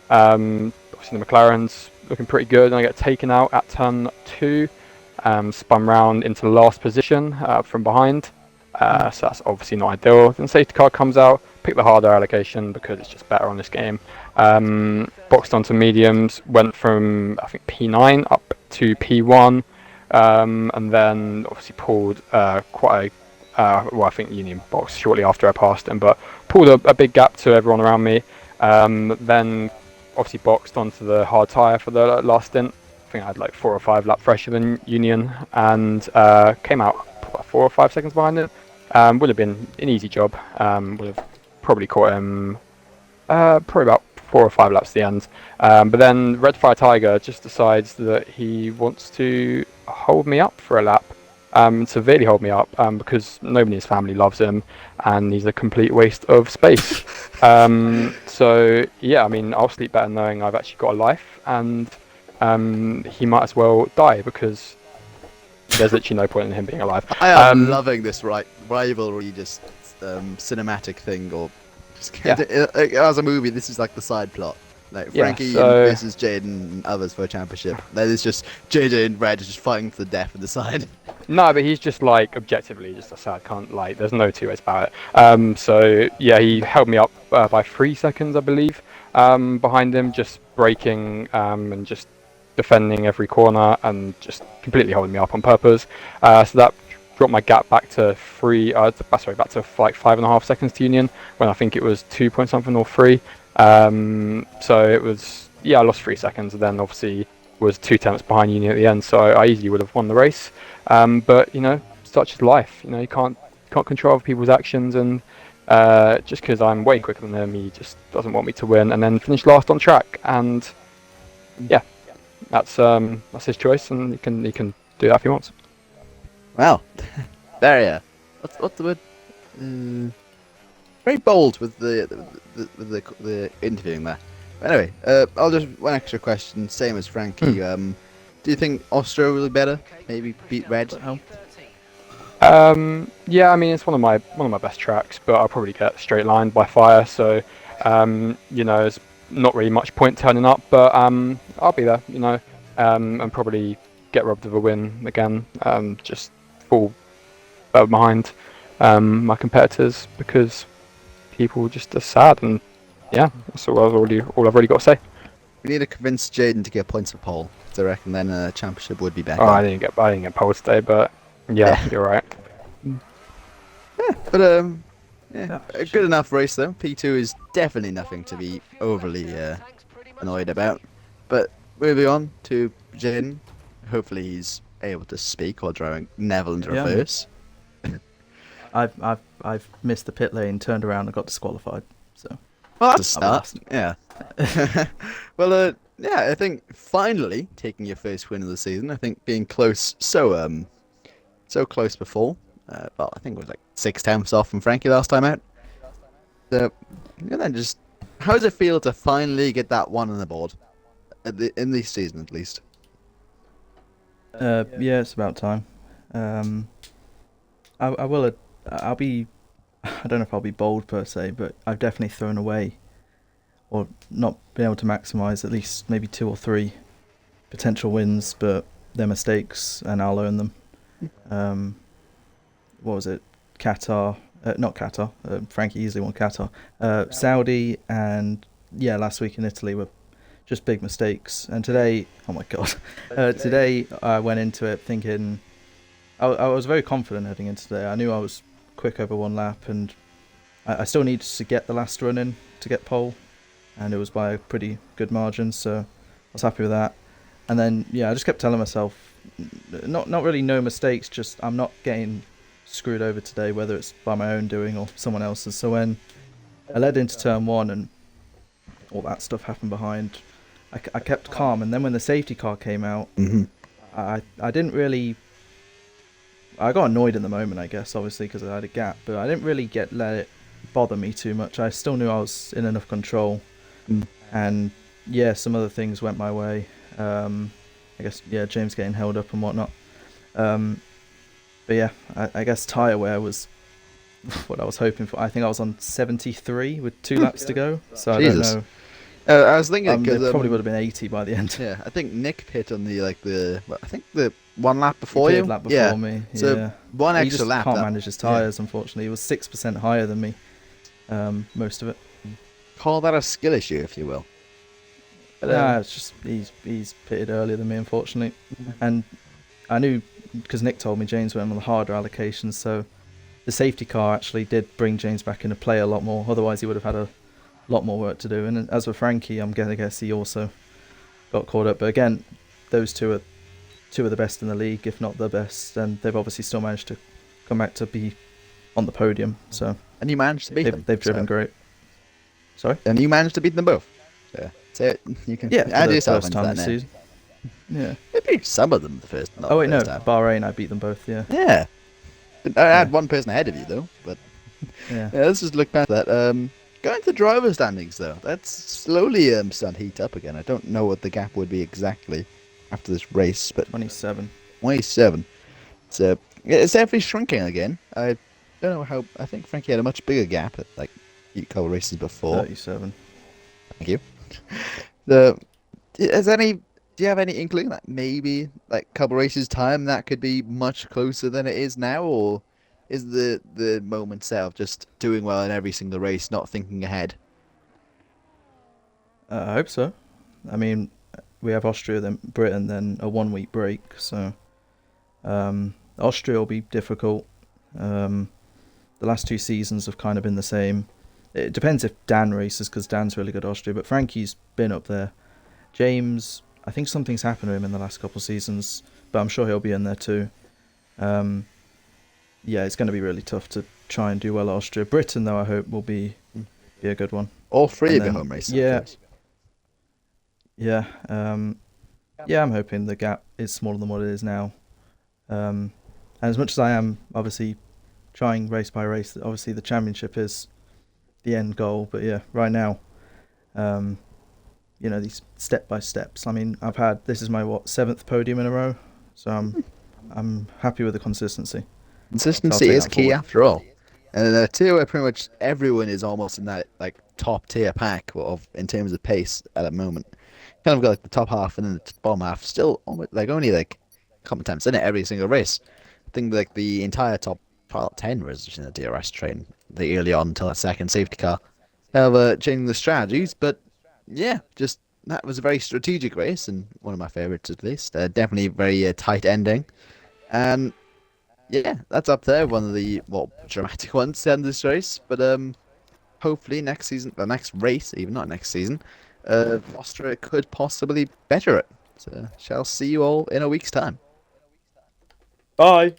obviously the McLaren's looking pretty good, and I get taken out at turn 2, spun round into last position from behind, so that's obviously not ideal. Then safety car comes out, pick the harder allocation because it's just better on this game. Boxed onto mediums, went from I think P9 up to P1. And then obviously pulled quite a, I think Union boxed shortly after I passed him, but pulled a big gap to everyone around me. Then obviously boxed onto the hard tyre for the last stint. I think I had like 4 or 5 lap fresher than Union, and came out 4 or 5 seconds behind it. Would have been an easy job. Would have probably caught him probably about 4 or 5 laps at the end. But then Red Fire Tiger just decides that he wants to hold me up for a lap, severely hold me up, because nobody in his family loves him and he's a complete waste of space. So yeah, I mean, I'll sleep better knowing I've actually got a life, and he might as well die because there's literally no point in him being alive. I am loving this rivalry, just cinematic thing, or just as a movie. This is like the side plot, like Frankie versus Jaden and others for a championship. Then it's just JJ and Red just fighting to the death on the side. No, but he's just like objectively just a sad cunt. Like, there's no two ways about it. So yeah, he held me up by 3 seconds, I believe, behind him, just braking and just defending every corner and just completely holding me up on purpose. So that dropped my gap back to back to like 5.5 seconds to Union, when I think it was 2 point something or 3. So it was, I lost 3 seconds, and then obviously was 2 tenths behind Union at the end, so I easily would have won the race. But such is life. You can't control other people's actions, and just because I'm way quicker than him, he just doesn't want me to win, and then finish last on track. And yeah, that's his choice, and he can do that if he wants. Wow, there you are. What's the word? Very bold with the interviewing there. But anyway, I'll just one extra question, same as Frankie. Do you think Austria will be better? Maybe beat Red? Yeah, I mean, it's one of my best tracks, but I'll probably get straight lined by Fire. So there's not really much point turning up, but I'll be there. And probably get robbed of a win again. Just fall behind my competitors because people just are sad, and yeah, that's all I've already got to say. We need to convince Jaden to get points for pole. So I reckon then a championship would be better. Oh, I didn't get pole today, but yeah, you're right. Yeah, but a good enough race though. P2 is definitely nothing to be overly annoyed about. But moving on to Jaden, hopefully he's able to speak while driving Neville into reverse. I've missed the pit lane, turned around, and got disqualified. So. Well, that's a start. Yeah. Well, yeah, I think finally taking your first win of the season. I think being close, so close before. Well, I think it was like 6 tenths off from Frankie last time out. So, and then just, how does it feel to finally get that one on the board? in this season at least. Yeah, it's about time. Um, I will. I'll be. I don't know if I'll be bold per se, but I've definitely thrown away, or not been able to maximise at least maybe 2 or 3 potential wins, but they're mistakes, and I'll own them. What was it? Qatar, not Qatar. Frankie easily won Qatar. Saudi and yeah, last week in Italy were just big mistakes. And today, oh my god, today I went into it thinking I was very confident heading into today. I knew I was quick over 1 lap, and I still needed to get the last run in to get pole, and it was by a pretty good margin, so I was happy with that. And then yeah, I just kept telling myself, not really no mistakes, just I'm not getting screwed over today, whether it's by my own doing or someone else's. So when I led into turn 1 and all that stuff happened behind, I kept calm, and then when the safety car came out, I didn't really. I got annoyed in the moment, I guess, obviously, because I had a gap, but I didn't really let it bother me too much. I still knew I was in enough control, and yeah, some other things went my way. I guess yeah, James getting held up and whatnot. But yeah, I guess tyre wear was what I was hoping for. I think I was on 73 with 2 laps to go, so Jesus. I don't know. I was thinking It because probably would have been 80 by the end. yeah, I think Nick pit on the 1 lap before He you. did lap before yeah. me. So Yeah. one He extra just lap. can't that- manage his tyres, unfortunately. He was 6% higher than me, most of it. Call that a skill issue, if you will. But, Nah, it's just he's pitted earlier than me, unfortunately. And I knew, because Nick told me James went on the harder allocations, so the safety car actually did bring James back into play a lot more. Otherwise, he would have had a lot more work to do. And as for Frankie, I'm going to guess he also got caught up. But again, those two are the best in the league, if not the best, and they've obviously still managed to come back to be on the podium. So and you managed to beat them. they've driven great. Sorry? And you managed to beat them both. So you can Yeah, add for the yourself first into time that this now. season. Yeah. Maybe some of them the first. Not Oh wait, the no, first time. Bahrain, I beat them both. Yeah. Yeah. I had one person ahead of you though, but Yeah. yeah, let's just look back at that. Going to driver standings though, that's slowly starting to heat up again. I don't know what the gap would be exactly after this race, but 27. 27. So it's definitely shrinking again. I don't know how. I think Frankie had a much bigger gap at like a couple races before. 37. Thank you. Do you have any inkling that maybe like a couple races time that could be much closer than it is now, or is the moment set of just doing well in every single race, not thinking ahead? I hope so. I mean, we have Austria, then Britain, then a 1 week break. So Austria will be difficult. The last 2 seasons have kind of been the same. It depends if Dan races, because Dan's really good at Austria, but Frankie's been up there. James, I think something's happened to him in the last couple of seasons, but I'm sure he'll be in there too. Yeah, it's going to be really tough to try and do well at Austria. Britain, though, I hope will be a good one. All three And of your then- home races. yeah. of course. Yeah, yeah, I'm hoping the gap is smaller than what it is now. And as much as I am obviously trying race by race, obviously the championship is the end goal. But yeah, right now, these step by steps. I mean, this is my 7th podium in a row, so I'm happy with the consistency. Consistency take is that key forward. after all. And a tier where pretty much everyone is almost in that like top tier pack of in terms of pace at the moment. Kind of got like the top half and then the bottom half still almost, like only like a couple times in it every single race. I think like the entire top 10 was in the DRS train the early on until that second safety car. However, changing the strategies, but yeah, just that was a very strategic race and one of my favourites at least. Definitely very tight ending. And yeah, that's up there, one of the more dramatic ones to end this race. But hopefully next season, the next race, even not next season, Austria could possibly better it. So shall see you all in a week's time. Bye.